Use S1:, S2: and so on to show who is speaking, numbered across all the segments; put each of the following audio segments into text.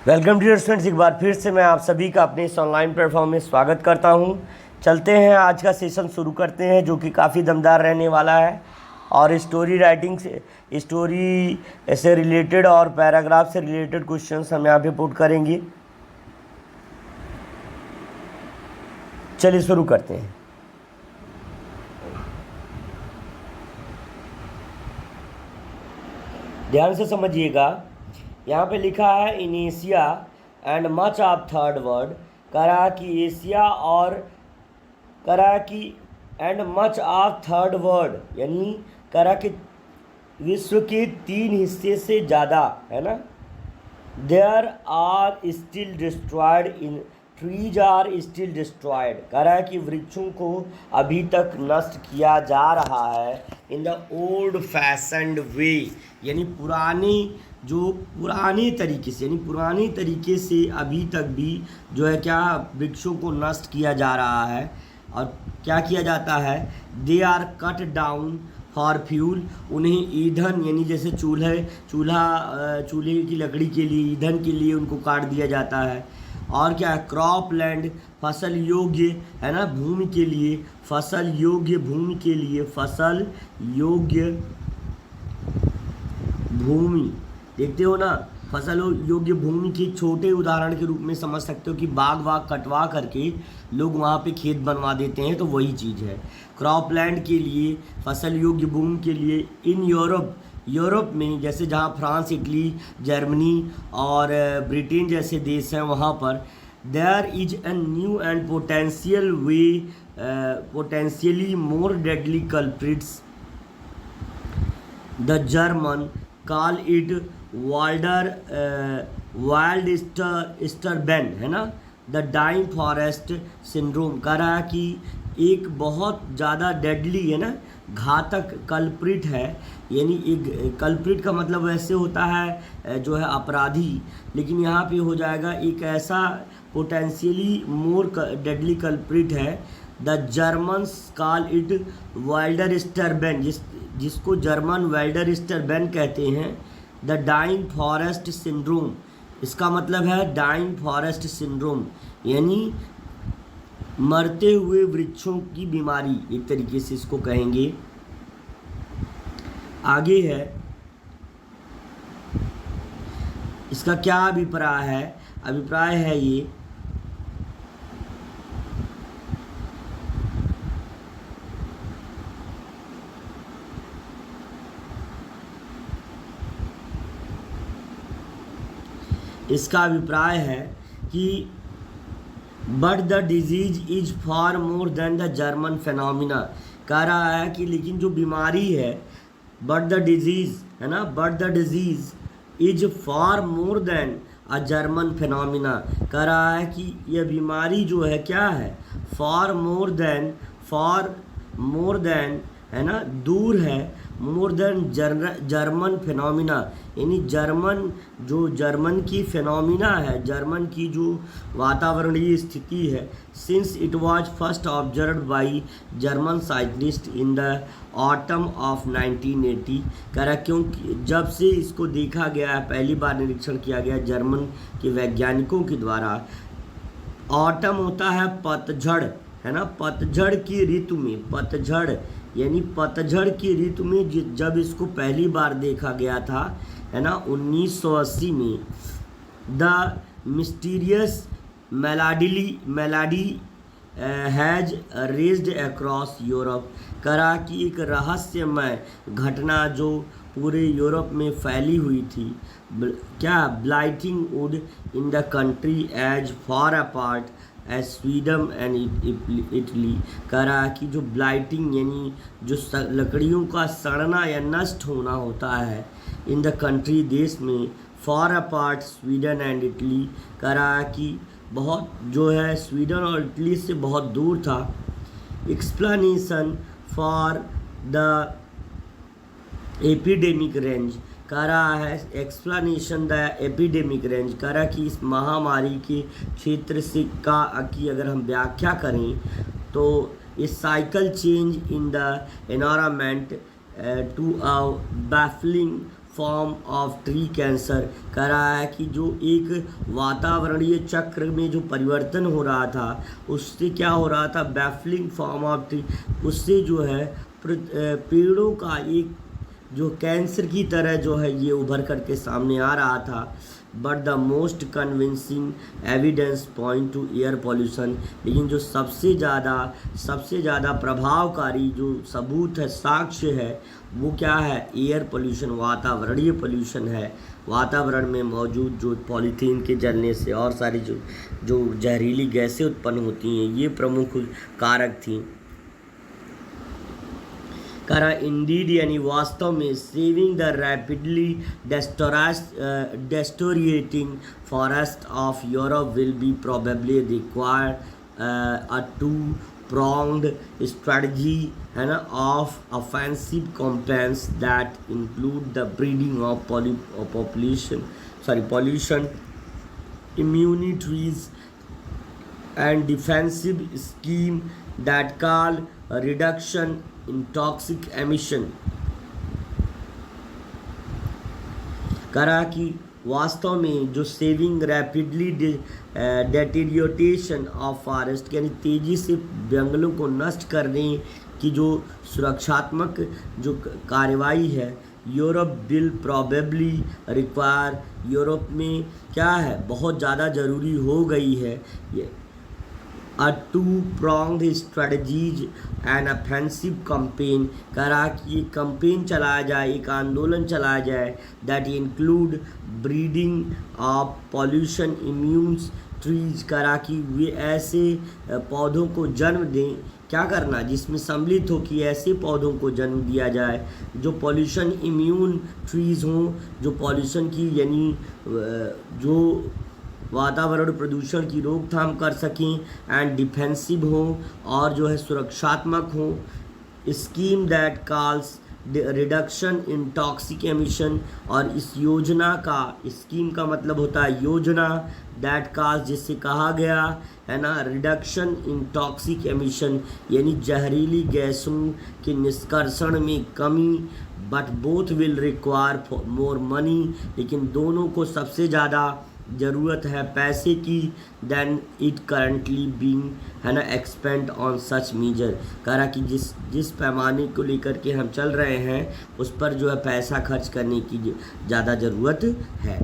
S1: Welcome dear students, एक बार फिर से मैं आप सभी का अपने इस ऑनलाइन प्लेटफॉर्म में स्वागत करता हूं। चलते हैं, आज का सेशन शुरू करते हैं जो कि काफ़ी दमदार रहने वाला है। और स्टोरी राइटिंग से रिलेटेड और पैराग्राफ से रिलेटेड क्वेश्चंस हम यहाँ पे पुट करेंगे। चलिए शुरू करते हैं। ध्यान से समझिएगा, यहाँ पे लिखा है in Asia and much of third world. कह रहा है कि एशिया और कह रहा है कि and much of third world, यानी कह रहा कि विश्व के 3 हिस्से से ज़्यादा, है ना, there are still destroyed in trees are still destroyed. कह रहा है कि वृक्षों को अभी तक नष्ट किया जा रहा है इन द ओल्ड फैशन्ड वे, यानी पुराने तरीके से अभी तक भी जो है क्या वृक्षों को नष्ट किया जा रहा है। और क्या किया जाता है, they are cut down for fuel, उन्हें ईंधन यानी जैसे चूल्हे की लकड़ी के लिए, ईंधन के लिए उनको काट दिया जाता है। और क्या है, क्रॉप लैंड, फसल योग्य, है ना, भूमि के लिए, फसल योग्य भूमि के लिए, फसल योग्य भूमि, देखते हो ना, फसल योग्य भूमि के छोटे उदाहरण के रूप में समझ सकते हो कि बाग कटवा करके लोग वहाँ पे खेत बनवा देते हैं, तो वही चीज़ है। क्रॉप लैंड के लिए, फसल योग्य भूमि के लिए इन यूरोप में, जैसे जहाँ फ्रांस, इटली, जर्मनी और ब्रिटेन जैसे देश हैं, वहाँ पर there is a new and potentially more deadly culprits, the German call it waldsterben, है ना, द डाइंग फॉरेस्ट सिंड्रोम। कह रहा है कि एक बहुत ज़्यादा डेडली, है ना, घातक कल्प्रिट है, यानी एक कल्प्रिट का मतलब वैसे होता है जो है अपराधी, लेकिन यहाँ पे हो जाएगा एक ऐसा पोटेंशियली मोर डेडली कल्प्रिट है, the Germans call it waldsterben, जिसको जर्मन वाइल्डर स्टरबेन कहते हैं, द डाइंग फॉरेस्ट सिंड्रोम। इसका मतलब है डाइंग फॉरेस्ट सिंड्रोम, यानी मरते हुए वृक्षों की बीमारी, एक तरीके से इसको कहेंगे। आगे है, इसका क्या अभिप्राय है, अभिप्राय है ये इसका अभिप्राय है कि but the disease is far more than the German phenomena. कह रहा है कि लेकिन जो बीमारी है, बट द डिजीज, है ना, but the disease is far more than a German phenomena. कह रहा है कि यह बीमारी जो है क्या है, फार मोर देन, है ना, दूर है, मोर देन जर्मन फिनोमिना, यानी जर्मन की फिनोमिना है, जर्मन की जो वातावरणीय स्थिति है, since it was first observed by German scientist in the autumn of 1980। कह रहा क्योंकि जब से इसको देखा गया है, पहली बार निरीक्षण किया गया जर्मन के वैज्ञानिकों के द्वारा। ऑटम होता है पतझड़, है ना, पतझड़ की ऋतु में, पतझड़ यानी पतझड़ की ऋतु में जब इसको पहली बार देखा गया था, है ना, 1980 में, the mysterious Melody has raised across Europe. करा कि एक रहस्यमय घटना जो पूरे यूरोप में फैली हुई थी, क्या, blighting wood in the country as far apart as Sweden and Italy. कह रहा है कि जो ब्लाइटिंग यानी जो लकड़ियों का सड़ना या नष्ट होना होता है इन द कंट्री, देश में, far apart Sweden and Italy. कह रहा है कि बहुत जो है स्वीडन और इटली से बहुत दूर था। Explanation for the epidemic range. कह रहा है एक्सप्लेनेशन द एपिडेमिक रेंज, कह रहा कि इस महामारी के क्षेत्र से की अगर हम व्याख्या करें तो इस cycle change in the environment to a baffling form of tree cancer. कह रहा है कि जो एक वातावरणीय चक्र में जो परिवर्तन हो रहा था उससे क्या हो रहा था, बैफलिंग फॉर्म ऑफ ट्री, उससे जो है पेड़ों का एक जो कैंसर की तरह जो है ये उभर करके सामने आ रहा था। But the most convincing evidence point two air pollution, लेकिन जो सबसे ज़्यादा प्रभावकारी जो सबूत है, साक्ष्य है, वो क्या है, एयर पोल्यूशन, वातावरणीय पोल्यूशन है। वातावरण में मौजूद जो पॉलीथीन के जलने से और सारी जो जहरीली गैसें उत्पन्न होती हैं, ये प्रमुख कारक थी। करा इंडीड यानी वास्तव में saving the rapidly deteriorating forest of Europe will be probably require a two pronged strategy है ना of offensive campaigns that include the breeding of pollution immunities and defensive scheme that call a reduction in toxic emission। करा कि वास्तव में जो saving rapidly डेटेरियोटेशन of forest यानी तेज़ी से जंगलों को नष्ट करने की जो सुरक्षात्मक जो कार्रवाई है, Europe will probably require, Europe में क्या है, बहुत ज़्यादा ज़रूरी हो गई है ये a two prong strategies and offensive campaign. करा कि ये कंपेन चलाया जाए, एक आंदोलन चलाया जाए that include breeding of pollution immunes trees. करा कि वे ऐसे पौधों को जन्म दें, क्या करना, जिसमें सम्मिलित हो कि ऐसे पौधों को जन्म दिया जाए जो पॉल्यूशन इम्यून ट्रीज हों, जो पॉल्यूशन की यानी जो वातावरण प्रदूषण की रोकथाम कर सकें, एंड डिफेंसिव हो और जो है सुरक्षात्मक हो। Scheme that calls reduction in toxic emission, और इस योजना का, स्कीम का मतलब होता है योजना, दैट कॉल्स जिससे कहा गया है ना, रिडक्शन इन टॉक्सिक एमिशन यानी जहरीली गैसों के निष्कर्षण में कमी। But both will require more money, लेकिन दोनों को सबसे ज़्यादा ज़रूरत है पैसे की, देन इट करंटली बीइंग है ना एक्सपेंड ऑन सच मेजर। कह रहा कि जिस पैमाने को लेकर के हम चल रहे हैं उस पर जो है पैसा खर्च करने की ज़्यादा ज़रूरत है।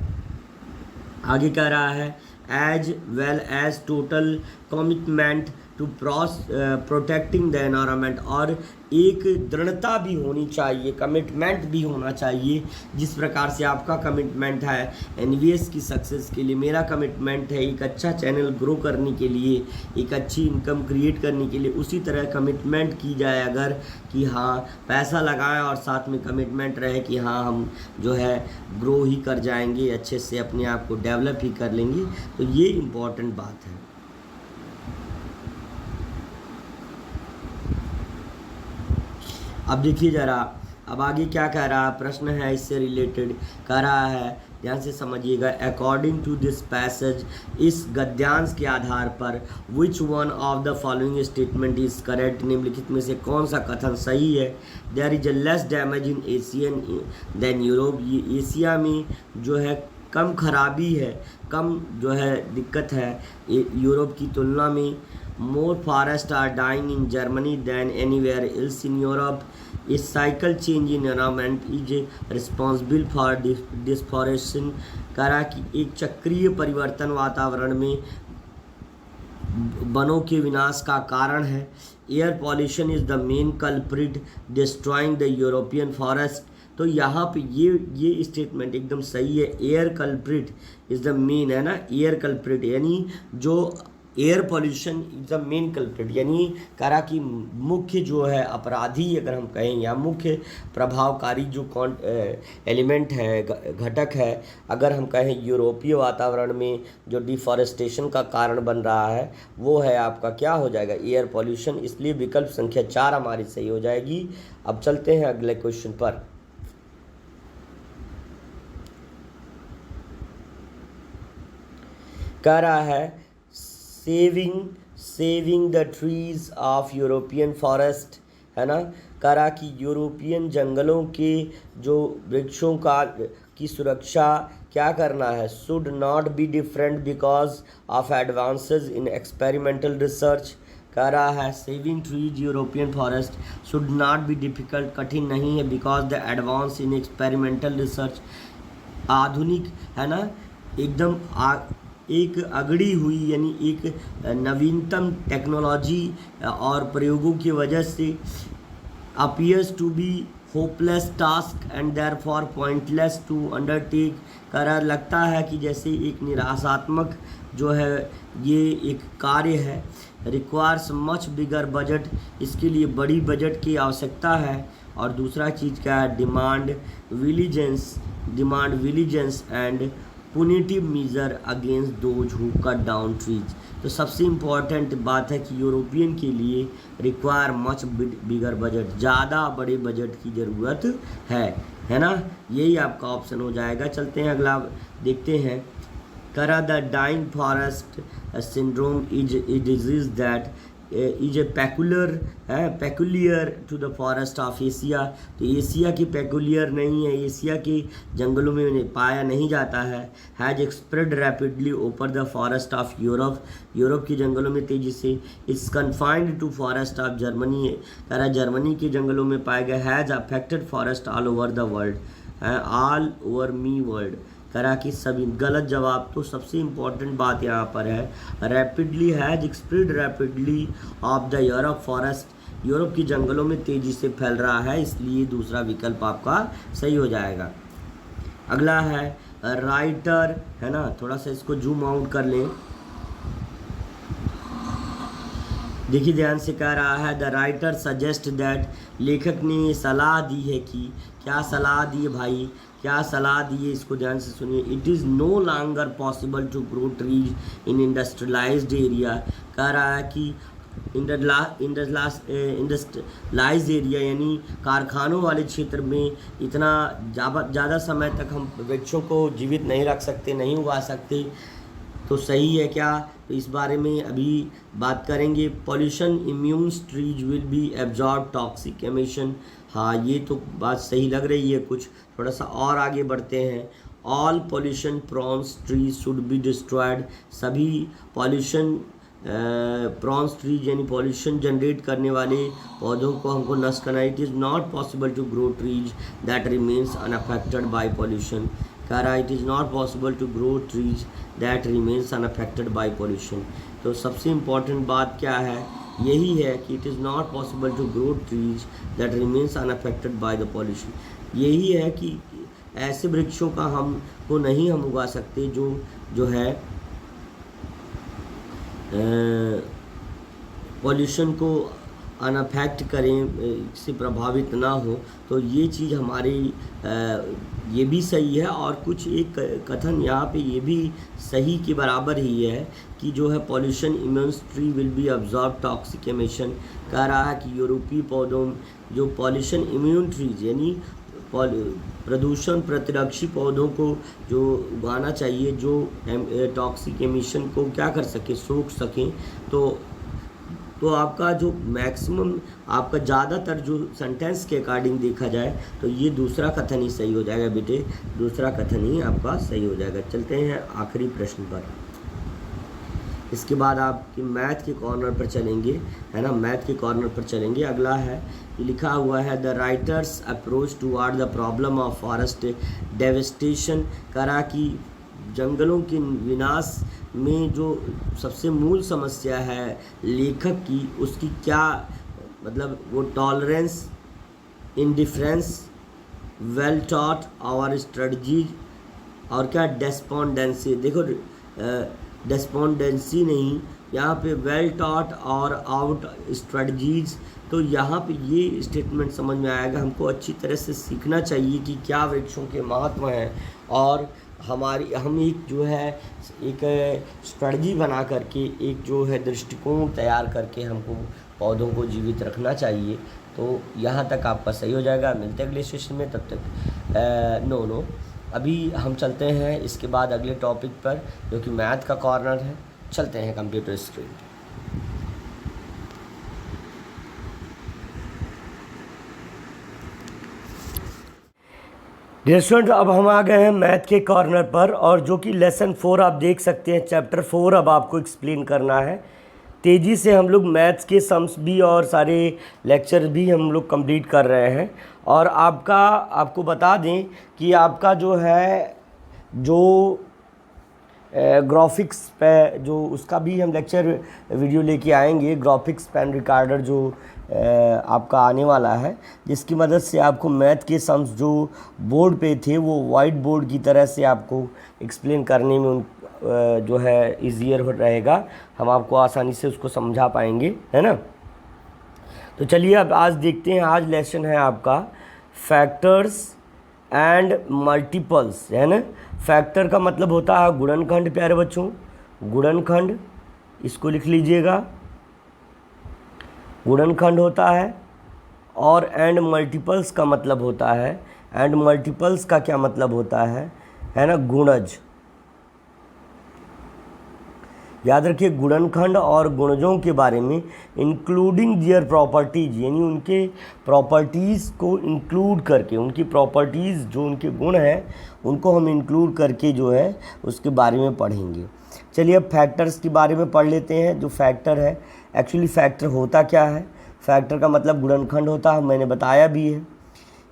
S1: आगे कह रहा है as well as total commitment to protecting the environment, और एक दृढ़ता भी होनी चाहिए, कमिटमेंट भी होना चाहिए। जिस प्रकार से आपका कमिटमेंट है एनवीएस की सक्सेस के लिए, मेरा कमिटमेंट है एक अच्छा चैनल ग्रो करने के लिए, एक अच्छी इनकम क्रिएट करने के लिए, उसी तरह कमिटमेंट की जाए अगर कि हाँ पैसा लगाएं और साथ में कमिटमेंट रहे कि हाँ हम जो है ग्रो ही कर जाएंगे, अच्छे से अपने आप को डेवलप ही कर लेंगे, तो ये इम्पॉर्टेंट बात है। अब देखिए ज़रा, अब आगे क्या कह रहा है, प्रश्न है इससे रिलेटेड, कह रहा है, ध्यान से समझिएगा। अकॉर्डिंग टू दिस पैसेज, इस गद्यांश के आधार पर, which one of the following statement is correct, निम्नलिखित में से कौन सा कथन सही है। There is a less damage in Asian than Europe, ये एशिया में जो है कम खराबी है, कम जो है दिक्कत है यूरोप की तुलना में। More forest are dying in Germany than anywhere else in Europe. इस cycle change in environment is responsible for deforestation. करा कि एक चक्रीय परिवर्तन वातावरण में वनों के विनाश का कारण है। Air pollution is the main culprit destroying the European forest. तो यहाँ पे ये स्टेटमेंट एकदम सही है। Air culprit is the main, है ना, एयर कल्प्रिट यानी जो air pollution is the main culprit, यानी करा कि मुख्य जो है अपराधी अगर हम कहें, या मुख्य प्रभावकारी जो एलिमेंट है, घटक है, अगर हम कहें यूरोपीय वातावरण में जो डिफॉरेस्टेशन का कारण बन रहा है, वो है आपका क्या हो जाएगा, एयर पॉल्यूशन। इसलिए विकल्प संख्या 4 हमारी सही हो जाएगी। अब चलते हैं अगले क्वेश्चन पर। कह रहा है saving the trees of European forest है ना, करा कि यूरोपियन जंगलों के जो वृक्षों का की सुरक्षा क्या करना है, should not be different because of advances in experimental research. कह रहा है saving trees European forest should not be difficult, कठिन नहीं है, because the advance in experimental research, आधुनिक है ना, एकदम एक अगड़ी हुई यानी एक नवीनतम टेक्नोलॉजी और प्रयोगों की वजह से appears to be hopeless task and therefore pointless to undertake। करार लगता है कि जैसे एक निराशात्मक जो है ये एक कार्य है, रिक्वायर्स मच बिगर बजट, इसके लिए बड़ी बजट की आवश्यकता है। और दूसरा चीज़ क्या है, demand vigilance and punitive measure against those who cut down trees. तो सबसे इम्पॉर्टेंट बात है कि यूरोपियन के लिए रिक्वायर मच बिगर बजट, ज़्यादा बड़े बजट की ज़रूरत है ना, यही आपका ऑप्शन हो जाएगा। चलते हैं अगला देखते हैं। करा the dying forest syndrome is a disease that is a peculiar to the forest of Asia. तो एशिया की पेकुलियर नहीं है, एशिया के जंगलों में पाया नहीं जाता है। Has spread rapidly over the forest of Europe के जंगलों में तेज़ी से। It's confined to forest of Germany, कह रहा जर्मनी के जंगलों में पाया गया। Has affected forest all over the world, all over me world, करा कि सभी गलत जवाब। तो सबसे इम्पॉर्टेंट बात यहाँ पर है, rapidly has spread rapidly of the Europe forest, Europe के जंगलों में तेज़ी से फैल रहा है, इसलिए दूसरा विकल्प आपका सही हो जाएगा। अगला है राइटर, है ना, थोड़ा सा इसको जूम आउट कर लें, देखिए ध्यान से। कह रहा है द राइटर सजेस्ट दैट, लेखक ने सलाह दी है कि, क्या सलाह दी है भाई, क्या सलाह दी है, इसको ध्यान से सुनिए। It is no longer possible to grow trees in industrialized area. कह रहा है कि इंडस्ट्रियलाइज्ड एरिया यानी कारखानों वाले क्षेत्र में इतना ज़्यादा समय तक हम वृक्षों को जीवित नहीं रख सकते, नहीं उगा सकते। तो सही है क्या, तो इस बारे में अभी बात करेंगे। Pollution immune trees will be absorb toxic emission, हाँ ये तो बात सही लग रही है कुछ। थोड़ा सा और आगे बढ़ते हैं। All pollution prones trees should be destroyed, सभी पॉल्यूशन प्रॉन्स ट्रीज यानी पॉल्यूशन जनरेट करने वाले पौधों को हमको नष्ट करना। It is not possible to grow trees that remains unaffected by pollution. कह रहा it is not possible to grow trees that remains unaffected by pollution. तो सबसे इम्पॉर्टेंट बात क्या है, यही है कि it is not possible to grow trees that remains unaffected by the pollution. यही है कि ऐसे वृक्षों का हम उगा सकते जो है पॉल्यूशन को अनअफेक्ट करें, इससे प्रभावित ना हो। तो ये चीज़ हमारी ये भी सही है। और कुछ एक कथन यहाँ पे ये भी सही के बराबर ही है कि जो है pollution immune tree will be absorb toxic emission. कह रहा है कि यूरोपीय पौधों जो पॉल्यूशन इम्यून ट्रीज यानी प्रदूषण प्रतिरक्षी पौधों को जो उगाना चाहिए, जो टॉक्सिक एमिशन को क्या कर सके, सोख सकें। तो आपका जो मैक्सिमम आपका ज़्यादातर जो सेंटेंस के अकॉर्डिंग देखा जाए तो ये दूसरा कथन ही सही हो जाएगा बेटे, दूसरा कथन ही आपका सही हो जाएगा। चलते हैं आखिरी प्रश्न पर, इसके बाद आपकी मैथ के कॉर्नर पर चलेंगे, है ना, मैथ के कॉर्नर पर चलेंगे। अगला है, लिखा हुआ है the writers approach toward the problem of forest devastation. करा कि जंगलों के विनाश में जो सबसे मूल समस्या है लेखक की, उसकी क्या मतलब, वो टॉलरेंस, इंडिफरेंस, वेल टॉट और स्ट्रेटजीज और क्या डेस्पोंडेंसी। देखो डेस्पोंडेंसी नहीं, यहाँ पे वेल टॉट और आउट स्ट्रेटजीज। तो यहाँ पे ये स्टेटमेंट समझ में आएगा। हमको अच्छी तरह से सीखना चाहिए कि क्या वृक्षों के महत्व हैं और हम एक जो है एक स्ट्रेटजी बना करके, एक जो है दृष्टिकोण तैयार करके हमको पौधों को जीवित रखना चाहिए। तो यहाँ तक आपका सही हो जाएगा। मिलते हैं अगले सेशन में, तब तक अभी हम चलते हैं इसके बाद अगले टॉपिक पर जो कि मैथ का कॉर्नर है। चलते हैं कंप्यूटर स्क्रीन। डियर स्टूडेंट, अब हम आ गए हैं मैथ के कॉर्नर पर, और जो कि लेसन 4 आप देख सकते हैं, चैप्टर 4 अब आपको एक्सप्लेन करना है। तेज़ी से हम लोग मैथ्स के सम्स भी और सारे लेक्चर भी हम लोग कंप्लीट कर रहे हैं। और आपको बता दें कि आपका जो है जो ग्राफिक्स पे जो उसका भी हम लेक्चर वीडियो लेके आएंगे। ग्राफिक्स पेन रिकॉर्डर जो आपका आने वाला है, जिसकी मदद से आपको मैथ के सम्स जो बोर्ड पे थे वो वाइट बोर्ड की तरह से आपको एक्सप्लेन करने में जो है ईजियर रहेगा। हम आपको आसानी से उसको समझा पाएंगे, है ना। तो चलिए अब आज देखते हैं। आज लेसन है आपका फैक्टर्स एंड मल्टीपल्स, है ना। फैक्टर का मतलब होता है गुणनखंड, प्यारे बच्चों, गुणनखंड, इसको लिख लीजिएगा, गुणनखंड होता है। और एंड मल्टीपल्स का मतलब होता है, एंड मल्टीपल्स का क्या मतलब होता है ना, गुणज। याद रखिए, गुणनखंड और गुणजों के बारे में, इंक्लूडिंग दियर प्रॉपर्टीज, यानी उनके प्रॉपर्टीज़ को इंक्लूड करके, उनकी प्रॉपर्टीज़ जो उनके गुण हैं उनको हम इंक्लूड करके जो है उसके बारे में पढ़ेंगे। चलिए अब फैक्टर्स के बारे में पढ़ लेते हैं। जो फैक्टर है, एक्चुअली फैक्टर होता क्या है? फैक्टर का मतलब गुणनखंड होता है, मैंने बताया भी है।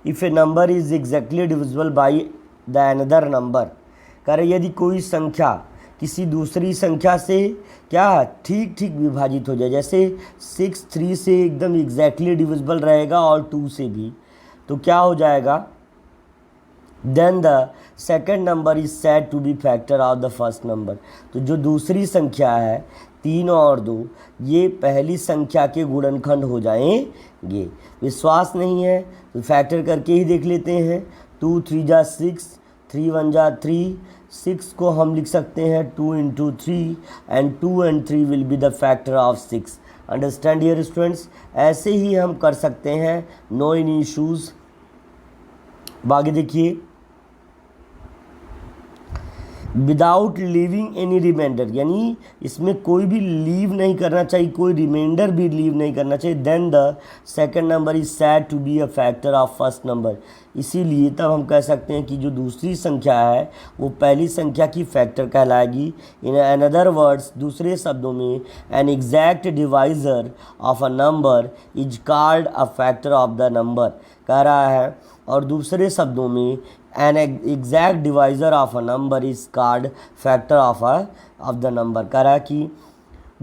S1: If A number is exactly divisible by the another number, कह रहे यदि कोई संख्या किसी दूसरी संख्या से क्या ठीक ठीक विभाजित हो जाए, जैसे 6 3 से एकदम एग्जैक्टली डिविजिबल रहेगा और 2 से भी, तो क्या हो जाएगा, then the second number is said to be factor of the first number. तो जो दूसरी संख्या है 3 और 2, ये पहली संख्या के गुणनखंड हो जाएंगे। विश्वास नहीं है तो फैक्टर करके ही देख लेते हैं। 2 3 जा 6, 3 1 जा 3, 6 को हम लिख सकते हैं 2 into 3 and 2 and 3 will be the factor of 6। Understand dear students, ऐसे ही हम कर सकते हैं, नो एनी इशूज़। बाकी देखिए, विदाउट लीविंग एनी रिमाइंडर, यानी इसमें कोई भी लीव नहीं करना चाहिए, कोई रिमाइंडर भी लीव नहीं करना चाहिए। Then the second number is said to be a factor of first number. इसीलिए तब हम कह सकते हैं कि जो दूसरी संख्या है वो पहली संख्या की फैक्टर कहलाएगी। इन अनदर वर्ड्स, दूसरे शब्दों में, an exact divisor of a number is called a factor of the number, कह रहा है। और दूसरे शब्दों में, an exact divisor of a number is called factor of the number, कह रहा है कि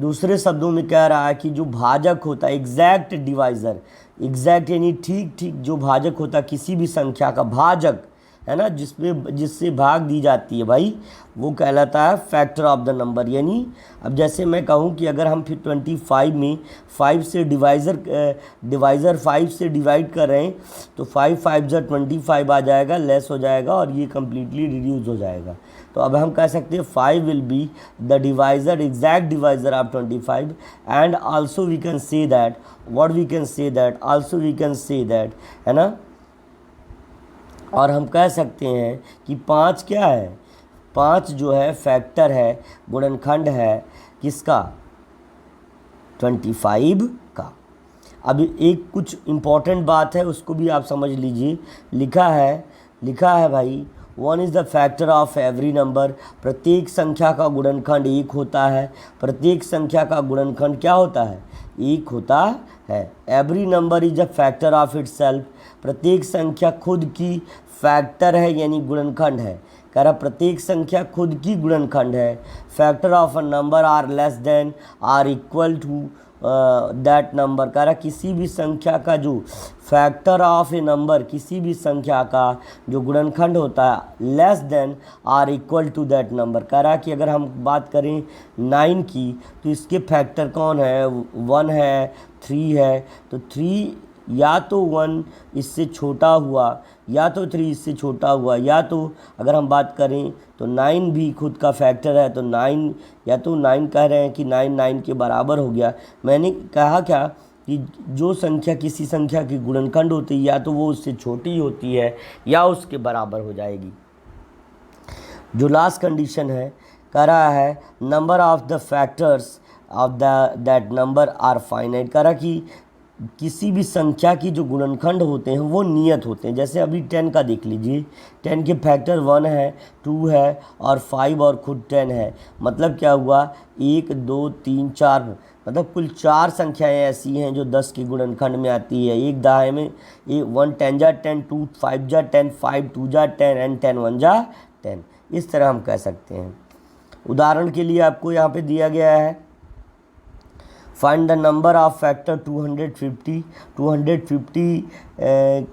S1: दूसरे शब्दों में कह रहा है कि जो भाजक होता है, एग्जैक्ट डिवाइज़र, एग्जैक्ट यानी ठीक ठीक जो भाजक होता है किसी भी संख्या का, भाजक है ना, जिससे भाग दी जाती है भाई, वो कहलाता है फैक्टर ऑफ द नंबर। यानी अब जैसे मैं कहूँ कि अगर हम फिर 25 में 5 से डिवाइज़र 5 से डिवाइड कर रहे हैं तो 5 5 जा 25 आ जाएगा, लेस हो जाएगा और ये कम्प्लीटली रिड्यूस हो जाएगा। तो अब हम कह सकते हैं 5 will be the divisor, exact divisor of 25। And also we can say that, what we can say that, also we can say that, है ना। और हम कह सकते हैं कि 5 क्या है, 5 जो है फैक्टर है, गुणनखंड है किसका, 25 का। अब एक कुछ इम्पॉर्टेंट बात है, उसको भी आप समझ लीजिए। लिखा है भाई, 1 is the factor of every number, प्रत्येक संख्या का गुणनखंड 1 होता है। प्रत्येक संख्या का गुणनखंड क्या होता है, 1 होता है। Every number is a factor of itself, प्रत्येक संख्या खुद की फैक्टर है यानी गुणनखंड है। कह रहा प्रत्येक संख्या खुद की गुणनखंड है। Factor of a number are less than or equal to that number, कह रहा किसी भी संख्या का जो फैक्टर ऑफ ए नंबर, किसी भी संख्या का जो गुणनखंड होता है less than or equal to that number. कह रहा कि अगर हम बात करें 9 की तो इसके फैक्टर कौन है, 1 है, 3 है। तो 3 या तो 1 इससे छोटा हुआ, या तो 3 इससे छोटा हुआ, या तो अगर हम बात करें तो 9 भी खुद का फैक्टर है। तो 9, या तो 9 कह रहे हैं कि 9 9 के बराबर हो गया। मैंने कहा क्या कि जो संख्या किसी संख्या की गुणनखंड होती है या तो वो उससे छोटी होती है या उसके बराबर हो जाएगी। जो लास्ट कंडीशन है, कह रहा है number of the factors of that number are finite, कह रहा कि किसी भी संख्या की जो गुणनखंड होते हैं वो नियत होते हैं। जैसे अभी 10 का देख लीजिए, 10 के फैक्टर 1 है, 2 है और 5 और खुद 10 है। मतलब क्या हुआ, 1 2 3 4, मतलब कुल 4 संख्याएं ऐसी हैं जो 10 के गुणनखंड में आती है। एक दहाई में 1 10 जा 10, 2 5 जा 10, 5 2 जा 10 एंड 10 1 जा 10। इस तरह हम कह सकते हैं। उदाहरण के लिए आपको यहाँ पे दिया गया है, find the number of factor 250। 250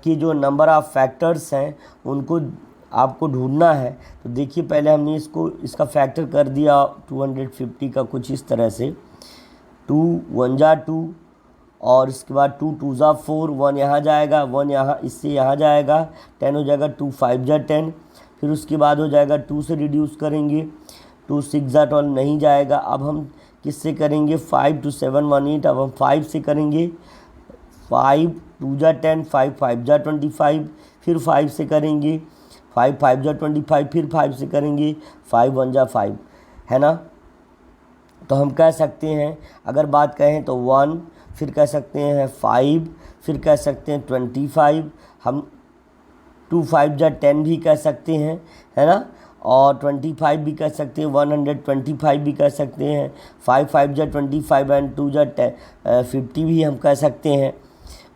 S1: की जो नंबर ऑफ फैक्टर्स हैं उनको आपको ढूंढना है। तो देखिए पहले हमने इसका फैक्टर कर दिया 250 का कुछ इस तरह से, 2 1 जा 2 और इसके बाद 2 2 जा 4, 1 यहाँ जाएगा, 1 यहाँ इससे यहाँ जाएगा, 10 हो जाएगा, 2 5 जा 10। फिर उसके बाद हो जाएगा 2 से रिड्यूस करेंगे, 2 6 जा 12 नहीं जाएगा। अब हम किससे करेंगे, 5 2 7 1 8। अब हम 5 से करेंगे, 5 2 जा 10, 5 5 जा 25। फिर 5 से करेंगे, 5 5 जा 25। फिर 5 से करेंगे, 5 1 जा 5, है ना। तो हम कह सकते हैं, अगर बात कहें तो 1, फिर कह सकते हैं 5, फिर कह सकते हैं 25। हम 2 5 जा 10 भी कह सकते हैं, है ना, और 25 भी कह सकते हैं, 125 भी कह सकते हैं, 5 5 जा 25 एंड 2 जा 50 भी हम कह सकते हैं।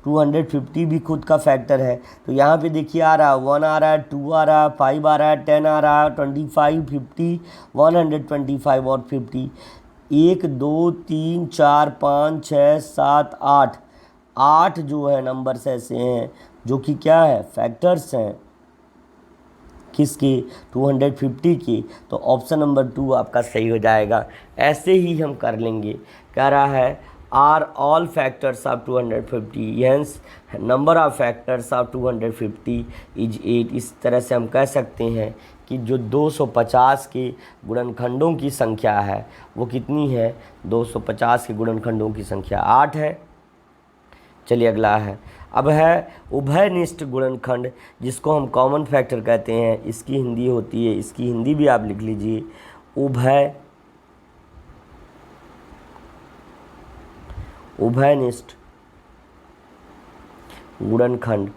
S1: 250 भी खुद का फैक्टर है। तो यहाँ पे देखिए आ रहा है 1 आ रहा है, 2 आ रहा है, 5 आ रहा है, 10 आ रहा है, 25 50 125 और 50। 1 2 3 4 5 6 7 8, 8 जो है नंबर्स ऐसे हैं जो कि क्या है, फैक्टर्स हैं। किसके, 250 के। तो ऑप्शन नंबर 2 आपका सही हो जाएगा। ऐसे ही हम कर लेंगे। कह रहा है are all factors of 250, hence number of factors of 250 is 8। इस तरह से हम कह सकते हैं कि जो 250 के गुणनखंडों की संख्या है वो कितनी है, 250 के गुणनखंडों की संख्या 8 है। चलिए अगला है, अब है उभयनिष्ठ गुणनखंड, जिसको हम कॉमन फैक्टर कहते हैं। इसकी हिंदी होती है, इसकी हिंदी भी आप लिख लीजिए, उभयनिष्ठ गुणनखंड।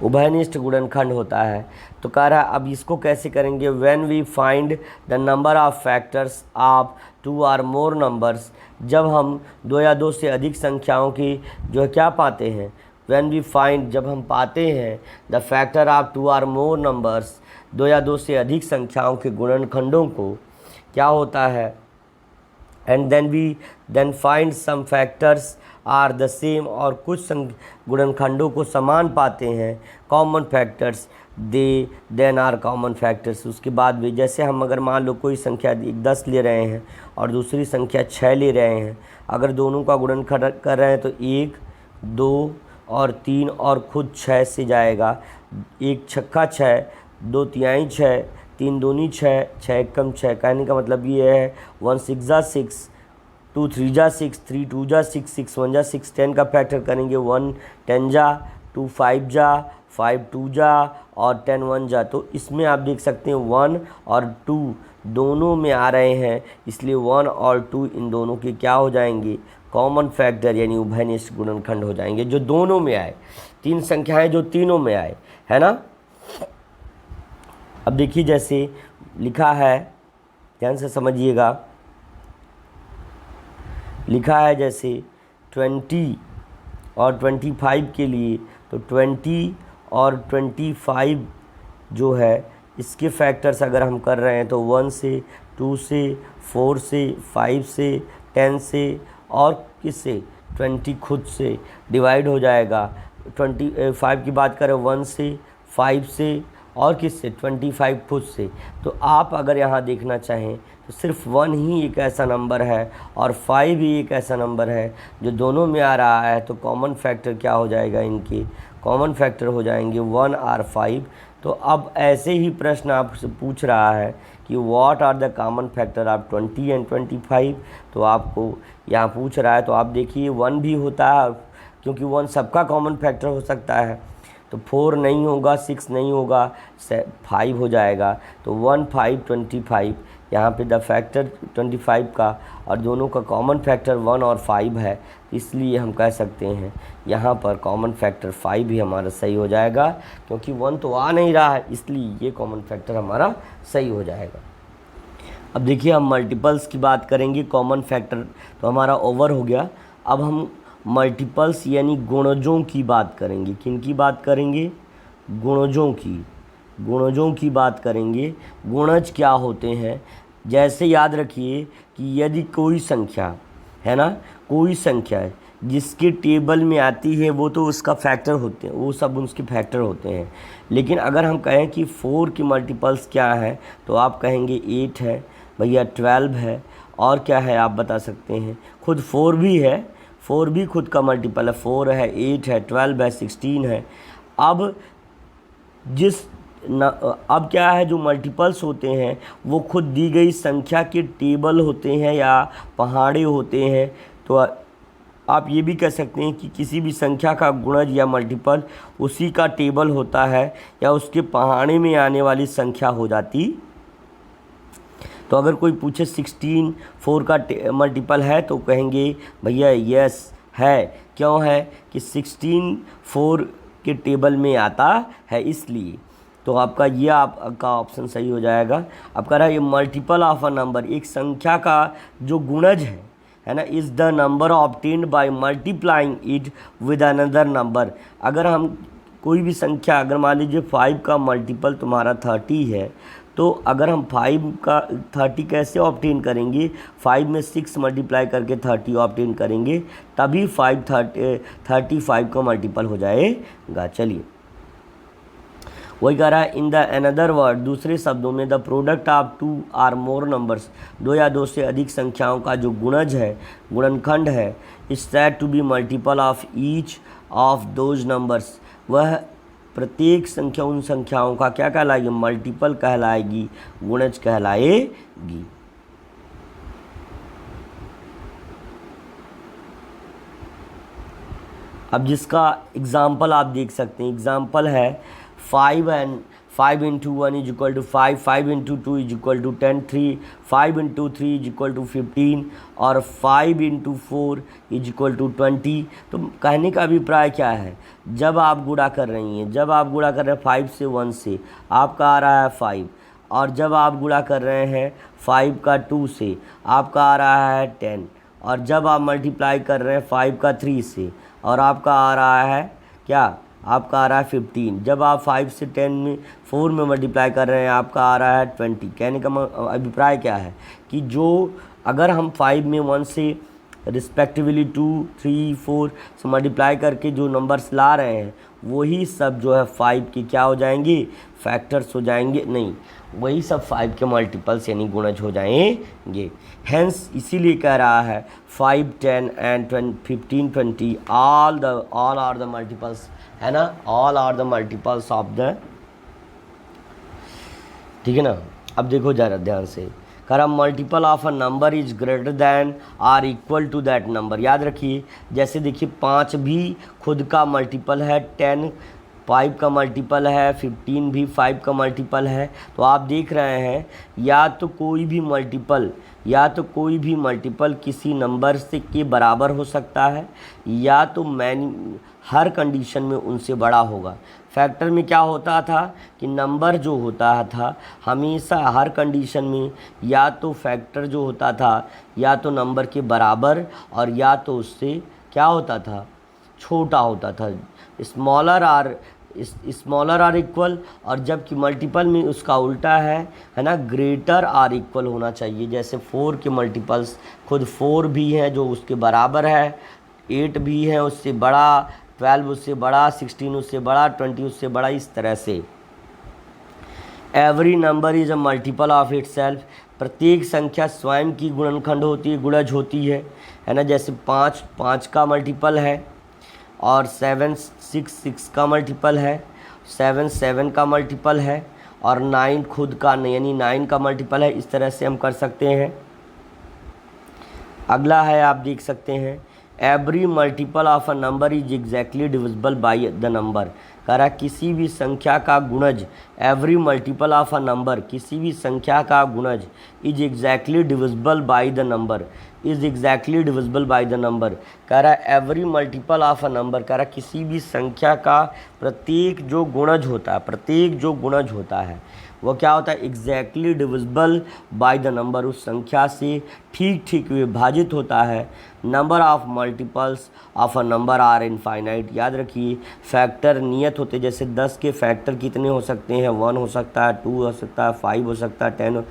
S1: उभयनिष्ठ गुणनखंड होता है। तो कह रहा है अब इसको कैसे करेंगे, when we find the number of factors of 2 और मोर नंबर्स। जब हम 2 या 2 से अधिक संख्याओं की जो है क्या पाते हैं, व्हेन वी फाइंड जब हम पाते हैं द फैक्टर ऑफ 2 और मोर नंबर्स, 2 या 2 से अधिक संख्याओं के गुणनखंडों को क्या होता है, and then find some factors are the same, और कुछ गुणनखंडों को समान पाते हैं, common factors they then are common factors. उसके बाद भी जैसे हम अगर मान लो कोई संख्या 10 ले रहे हैं और दूसरी संख्या 6 ले रहे हैं, अगर दोनों का गुणनखंड कर रहे हैं तो 1 2 और 3 और खुद 6 से जाएगा। 1 छक्का 6, 2 तिहाई 6, 3 दूनी 6, 6 कम 6। कहने का मतलब ये है 1 6 जा 6, 2 3 जा 6, 3 2 जा 6, 6 1 जा 6। 10 का फैक्टर करेंगे, 1 10 जा, 2 5 जा, 5 2 जा और 10 1 जा। तो इसमें आप देख सकते हैं 1 और 2 दोनों में आ रहे हैं, इसलिए 1 और 2 इन दोनों के क्या हो जाएंगे, कॉमन फैक्टर, यानी उभयनिष्ठ गुणनखंड हो जाएंगे, जो दोनों में आए। 3 संख्याएं जो तीनों में आए, है ना। अब देखिए जैसे लिखा है, ध्यान से समझिएगा, लिखा है जैसे 20 और 25 के लिए, तो 20 और 25 जो है इसके फैक्टर्स अगर हम कर रहे हैं तो 1 से, 2 से, 4 से, 5 से, 10 से और किससे, 20 खुद से डिवाइड हो जाएगा। 25 की बात करें 1 से, 5 से और किससे, 25 खुद से। तो आप अगर यहाँ देखना चाहें तो सिर्फ 1 ही एक ऐसा नंबर है और 5 ही एक ऐसा नंबर है जो दोनों में आ रहा है। तो कॉमन फैक्टर क्या हो जाएगा, इनके कॉमन फैक्टर हो जाएंगे 1 और 5। तो अब ऐसे ही प्रश्न आपसे पूछ रहा है कि what are the common factor of 20 and 25। तो आपको यहाँ पूछ रहा है, तो आप देखिए 1 भी होता है, क्योंकि 1 सबका कॉमन फैक्टर हो सकता है। तो 4 नहीं होगा, 6 नहीं होगा, 5 हो जाएगा। तो 1 5 25, यहाँ पे द फैक्टर 25 का और दोनों का कॉमन फैक्टर 1 और 5 है, इसलिए हम कह सकते हैं यहाँ पर कॉमन फैक्टर 5 ही हमारा सही हो जाएगा, क्योंकि 1 तो आ नहीं रहा है, इसलिए ये कॉमन फैक्टर हमारा सही हो जाएगा। अब देखिए हम मल्टीपल्स की बात करेंगे, कॉमन फैक्टर तो हमारा ओवर हो गया। अब हम मल्टीपल्स यानी गुणजों की बात करेंगे। किन की बात करेंगे? गुणजों की। गुणजों की बात करेंगे। गुणज क्या होते हैं? जैसे याद रखिए कि यदि कोई संख्या है ना, कोई संख्या है जिसके टेबल में आती है वो तो उसका फैक्टर होते हैं, वो सब उसके फैक्टर होते हैं। लेकिन अगर हम कहें कि 4 की मल्टीपल्स क्या है तो आप कहेंगे 8 है भैया, 12 है, और क्या है आप बता सकते हैं? खुद 4 भी है, 4 भी खुद का मल्टीपल है, 4 है, 8 है, 12 है, 16 है। अब अब क्या है, जो मल्टीपल्स होते हैं वो खुद दी गई संख्या के टेबल होते हैं या पहाड़े होते हैं। तो आप ये भी कह सकते हैं कि किसी भी संख्या का गुणज या मल्टीपल उसी का टेबल होता है या उसके पहाड़े में आने वाली संख्या हो जाती। तो अगर कोई पूछे 16 4 का मल्टीपल है तो कहेंगे भैया यस है। क्यों है? कि 16 4 के टेबल में आता है, इसलिए। तो आपका ये आपका ऑप्शन सही हो जाएगा। अब कह रहा है ये मल्टीपल ऑफ अ नंबर, एक संख्या का जो गुणज है ना, is the number obtained by multiplying it with another number. अगर हम कोई भी संख्या, अगर मान लीजिए 5 का मल्टीपल तुम्हारा 30 है, तो अगर हम 5 का 30 कैसे ऑब्टेन करेंगे? 5 में 6 मल्टीप्लाई करके 30 ऑब्टेन करेंगे, तभी 35 का मल्टीपल हो जाएगा। चलिए वही कह रहा है, इन द अनदर वर्ड, दूसरे शब्दों में, the product of 2 or more numbers, 2 या 2 से अधिक संख्याओं का जो गुणज है, गुणनखंड है, is said to be multiple of each of those numbers. वह प्रत्येक संख्या उन संख्याओं का क्या कहलाएगी? मल्टीपल कहलाएगी, गुणज कहलाएगी। अब जिसका एग्जाम्पल आप देख सकते हैं, एग्जाम्पल है 5 into 1 is equal to 5, 5 into 2 is equal to 10, 5 into 3 is equal to 15 और 5 इंटू 4 इज इक्वल टू 20। तो कहने का अभिप्राय क्या है? जब आप गुणा कर रही हैं, जब आप गुणा कर रहे हैं 5 से 1 से, आपका आ रहा है 5, और जब आप गुणा कर रहे हैं 5 का 2 से, आपका आ रहा है 10, और जब आप मल्टीप्लाई कर रहे हैं 5 का 3 से, और आपका आ रहा है क्या? आपका आ रहा है 15। जब आप 5 से 10 में 4 में मल्टीप्लाई कर रहे हैं, आपका आ रहा है 20। कहने का अभिप्राय क्या है कि जो अगर हम 5 में 1 से रिस्पेक्टिवली 2 3 4 से मल्टीप्लाई करके जो नंबर्स ला रहे हैं, वही सब जो है 5 के क्या हो जाएंगे? फैक्टर्स हो जाएंगे। नहीं, वही सब 5 के मल्टीपल्स यानी गुणज हो जाएंगे। हेंस इसीलिए कह रहा है 5 10 and 15 20 all are the multiples, है ना, all are the multiples of the, ठीक है ना। अब देखो जरा ध्यान से, करा multiple of a number is greater than or equal to that number. याद रखिए, जैसे देखिए 5 भी खुद का मल्टीपल है, 10 5 का मल्टीपल है, 15 भी 5 का मल्टीपल है। तो आप देख रहे हैं या तो कोई भी मल्टीपल किसी नंबर से के बराबर हो सकता है, या तो हर कंडीशन में उनसे बड़ा होगा। फैक्टर में क्या होता था कि नंबर जो होता था हमेशा हर कंडीशन में या तो फैक्टर जो होता था या तो नंबर के बराबर और या तो उससे क्या होता था? छोटा होता था। स्मॉलर आर इक्वल, और जबकि मल्टीपल में उसका उल्टा है ना, ग्रेटर आर इक्वल होना चाहिए। जैसे 4 के मल्टीपल्स खुद 4 भी हैं जो उसके बराबर है, 8 भी हैं उससे बड़ा, 12 उससे बड़ा, 16 उससे बड़ा, 20 उससे बड़ा, इस तरह से। Every number is a multiple of itself, प्रत्येक संख्या स्वयं की गुणनखंड होती है, गुणज होती है ना। जैसे 5 का मल्टीपल है, और 7 6 का मल्टीपल है, 7 का मल्टीपल है, और 9 खुद का यानी 9 का मल्टीपल है। इस तरह से हम कर सकते हैं। अगला है, आप देख सकते हैं, every multiple of a number is exactly divisible by the number. कह रहा किसी भी संख्या का गुणज, every multiple of a number, किसी भी संख्या का गुणज is exactly divisible by the number, is exactly divisible by the number. कह रहा every multiple of a number, कह रहा किसी भी संख्या का प्रत्येक जो गुणज होता है, प्रत्येक जो गुणज होता है वो क्या होता है, exactly divisible by the number, उस संख्या से ठीक ठीक विभाजित होता है। Number of multiples of a number are infinite, याद रखिए फैक्टर नियत होते, जैसे 10 के फैक्टर कितने हो सकते हैं, 1 हो सकता है, 2 हो सकता है, 5 हो सकता है, 10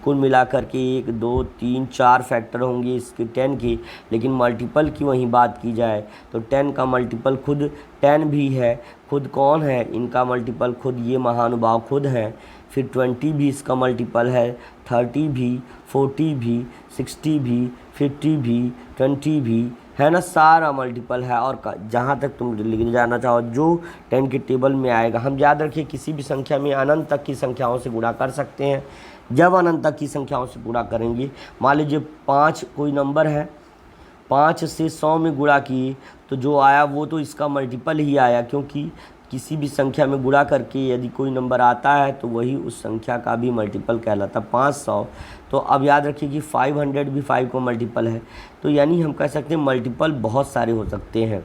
S1: कुल मिलाकर के 1 2 3 4 फैक्टर होंगे इसके 10 के। लेकिन मल्टीपल की वहीं बात की जाए तो 10 का मल्टीपल खुद 10 भी है। खुद कौन है इनका मल्टीपल, खुद ये महानुभाव खुद हैं। फिर 20 भी इसका मल्टीपल है, 30 भी, 40 भी, 60 भी, 50 भी, 20 भी, है ना, सारा मल्टीपल है। और जहाँ तक तुम लिख जाना चाहो जो 10 के टेबल में आएगा, हम याद रखिए किसी भी संख्या में अनंत तक की संख्याओं से गुणा कर सकते हैं। जब अनंत तक की संख्याओं से गुणा करेंगे, मान लीजिए 5 कोई नंबर है, 5 से 100 में गुणा किए तो जो आया वो तो इसका मल्टीपल ही आया, क्योंकि किसी भी संख्या में गुणा करके यदि कोई नंबर आता है तो वही उस संख्या का भी मल्टीपल कहलाता। 500, तो अब याद रखिए कि 500 भी 5 को मल्टीपल है, तो यानी हम कह सकते हैं मल्टीपल बहुत सारे हो सकते हैं।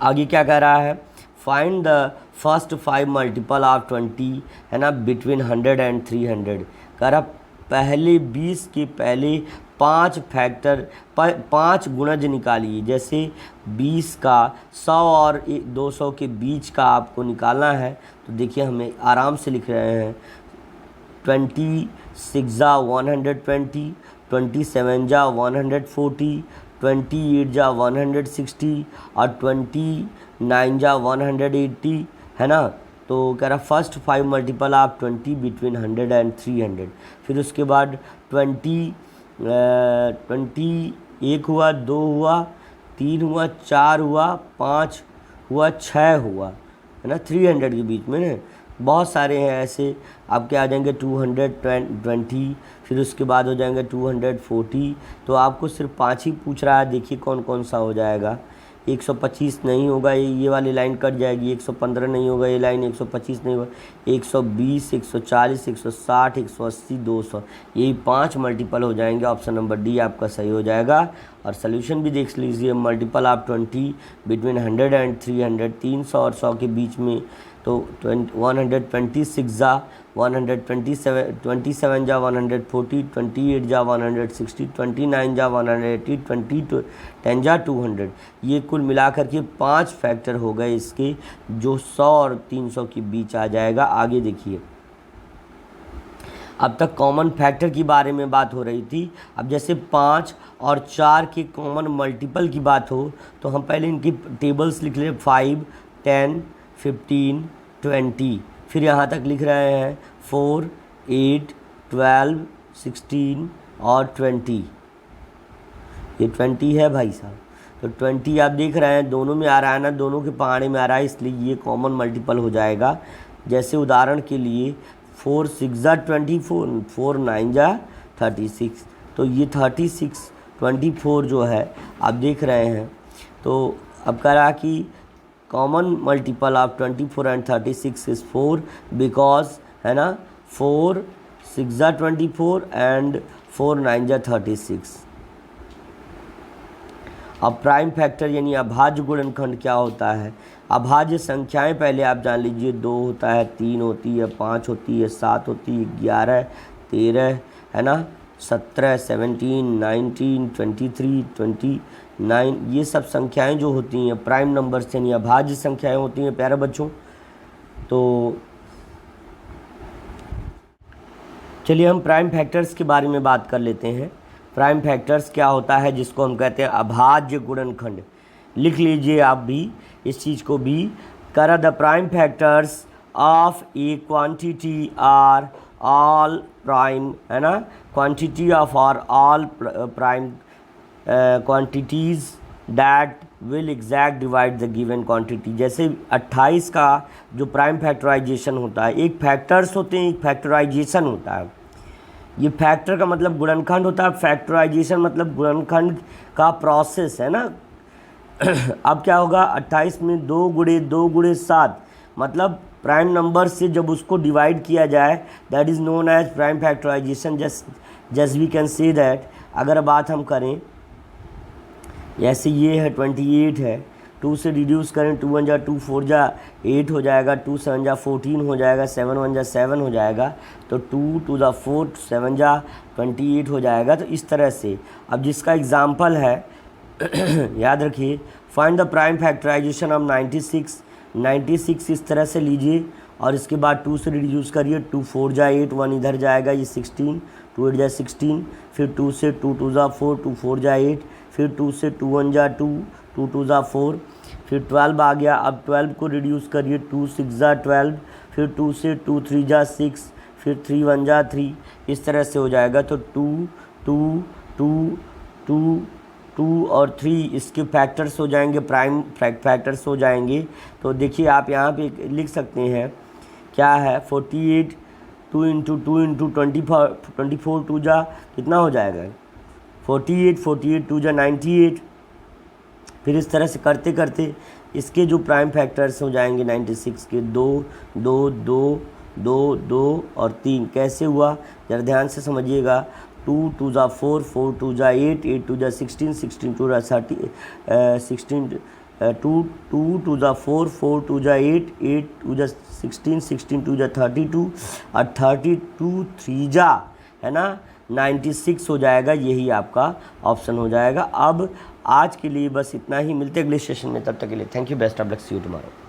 S1: आगे क्या कह रहा है, find the first 5 multiple of 20, है ना, बिटवीन 100 एंड 300। कह रहा पहले 20 के पहले 5 फैक्टर 5 गुणज निकालिए। जैसे 20 का 100 और 200 के बीच का आपको निकालना है, तो देखिए हमें आराम से लिख रहे हैं। 26 जा 120, 27 जा 140, 28 जा 160 और 29 जा 180, है ना। तो कह रहा first 5 multiple of 20 between 100 and 300। फिर उसके बाद 20 1 हुआ, 2 हुआ, 3 हुआ, 4 हुआ, 5 हुआ, 6 हुआ, है ना, 300 के बीच में ना बहुत सारे हैं ऐसे। आपके आ जाएंगे 220, फिर उसके बाद हो जाएंगे 240। तो आपको सिर्फ 5 ही पूछ रहा है, देखिए कौन कौन सा हो जाएगा। 125 नहीं होगा, ये वाली लाइन कट जाएगी। 115 नहीं होगा, ये लाइन 125 नहीं होगा। 120, 140, 160, 180, 200, यही 5 मल्टीपल हो जाएंगे। ऑप्शन नंबर डी आपका सही हो जाएगा। और सोल्यूशन भी देख लीजिए, मल्टीपल ऑफ 20 बिटवीन 100 एंड 300, 300 और 100 के बीच में, तो 126 जा 127, 27 जा 140, 28 जा 160, 29 जा 180, 10 जा 200। ये कुल मिलाकर के 5 फैक्टर हो गए इसके, जो 100 और 300 के बीच आ जाएगा। आगे देखिए, अब तक कॉमन फैक्टर की बारे में बात हो रही थी। अब जैसे 5 और 4 के कॉमन मल्टीपल की बात हो तो हम पहले इनकी टेबल्स लिख लें। 5, 10, 15, 20, फिर यहाँ तक लिख रहे हैं 4, 8, 12, 16 और 20। ये 20 है भाई साहब, तो 20 आप देख रहे हैं दोनों में आ रहा है ना, दोनों के पहाड़े में आ रहा है, इसलिए ये कॉमन मल्टीपल हो जाएगा। जैसे उदाहरण के लिए 4 6 जा 24, 4 9 जा 36, तो ये 36 24 जो है आप देख रहे हैं। तो अब कह रहा कि common multiple of 24 and 36 is 4, because, है ना, 4 6 जा 24 एंड 4 9 जा 36। अब प्राइम फैक्टर यानी अभाज्य गुणनखंड क्या होता है। अभाज्य संख्याएं पहले आप जान लीजिए, 2 होता है, 3 होती है, 5 होती है, 7 होती है, 11, 13, है ना, 17, 17, 19, 23, 29, ये सब संख्याएं जो होती हैं प्राइम नंबर्स यानी अभाज्य संख्याएं होती हैं प्यारे बच्चों। तो चलिए हम प्राइम फैक्टर्स के बारे में बात कर लेते हैं। प्राइम फैक्टर्स क्या होता है, जिसको हम कहते हैं अभाज्य गुणनखंड। लिख लीजिए आप भी इस चीज़ को भी। करा the prime factors of a quantity are all prime, है ना, quantity of are all prime quantities that will exact divide the given quantity. जैसे 28 का जो प्राइम फैक्टराइजेशन होता है, एक फैक्टर्स होते हैं, एक फैक्टराइजेशन होता है। ये फैक्टर का मतलब गुणनखंड होता है, फैक्टराइजेशन मतलब गुणनखंड का प्रोसेस, है ना। अब क्या होगा, 28 में 2 गुणे 2 गुणे 7, मतलब प्राइम नंबर से जब उसको डिवाइड किया जाए, that is known as prime factorization. Just we can say that, अगर बात हम करें जैसे ये है 28 है, 2 से रिड्यूस करें, 2 1 जा 2, 4 जा 8 हो जाएगा, 2 7 जा 14 हो जाएगा, 7 1 जा 7 हो जाएगा, तो 2 2 जा 4, 7 जा 28 हो जाएगा। तो इस तरह से अब जिसका एग्जाम्पल है याद रखिए, find the prime factorization of 96। 96 इस तरह से लीजिए और इसके बाद 2 से रिड्यूस करिए, 2 4 जा 8, 1 इधर जाएगा, ये 16, 2 8 जा 16, फिर 2 से 2 2 जा 4, 2 4 जा 8, फिर 2 से 2 1 जा 2, 2 2 जा 4, फिर 12 आ गया। अब 12 को रिड्यूस करिए, 2 6 जा 12, फिर 2 से 2 3 जा 6, फिर 3 1 जा 3, इस तरह से हो जाएगा। तो 2 2 2 2 2 और 3 इसके फैक्टर्स हो जाएंगे, प्राइम फैक्टर्स हो जाएंगे। तो देखिए आप यहाँ पे लिख सकते हैं क्या है, 48 2 इंटू 2 इंटू 24 2 जा कितना हो जाएगा, 48 48 2 जा 98। फिर इस तरह से करते करते इसके जो प्राइम फैक्टर्स हो जाएंगे 96 के, 2 2 2 2 2 और 3। कैसे हुआ ज़रा ध्यान से समझिएगा, 2 2 जा 4, 4 2 जा 8, 8 2 जा 16, 16 2 जा 30, 16 2 2 2 जा 4, 4 2 जा 8, 8 2 जा 16, 16 2 जा 32 और 32 3 जा है ना 96 हो जाएगा। यही आपका ऑप्शन हो जाएगा। अब आज के लिए बस इतना ही, मिलते अगले सेशन में, तब तक के लिए thank you, best of luck, see you tomorrow.